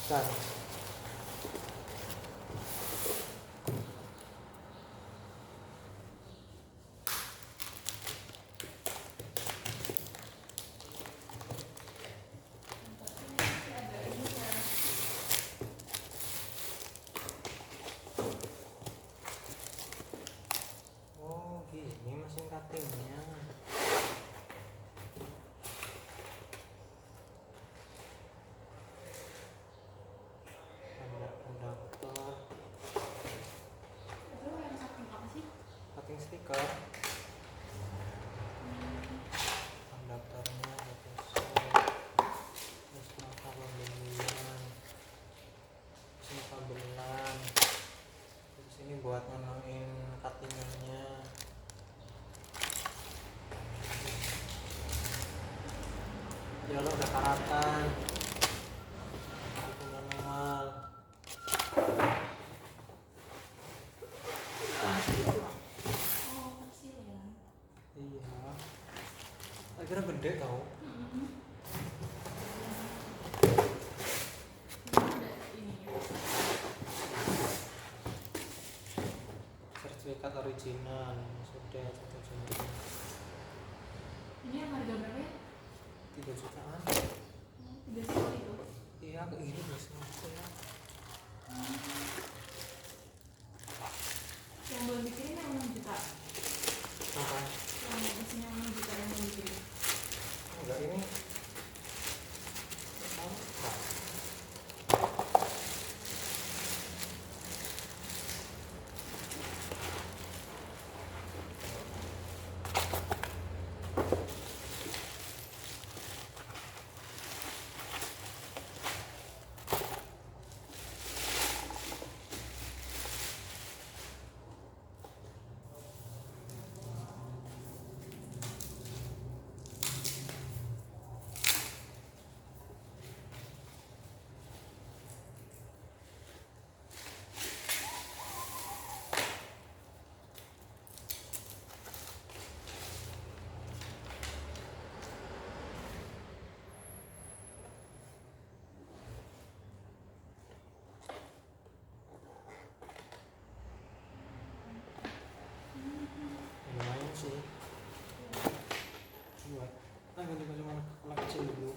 Kan. Oh, gini mesin cuttingnya. Ada konduktor, Itu yang cutting apa sih? cutting stiker, konduktornya terus mata pembelian, mesin pabelan, terus ini buat menangin cuttingannya. Ya lo udah karatan, itu manual. Oh, kecil ya. Iya, akhirnya gede tau. Ada ininya. Sertifikat original, sudah 1 juta. Ini yang harga berapa ya? 3 jutaan. 3 juta itu. Iya, ke ini biasanya ya. Yang belum bikin yang 6 juta. Apa? Yang mesinnya 6 juta yang belum bikin. Enggak, ini oh, enggak. Lumayan sih buat ganti baju anak kecil dulu.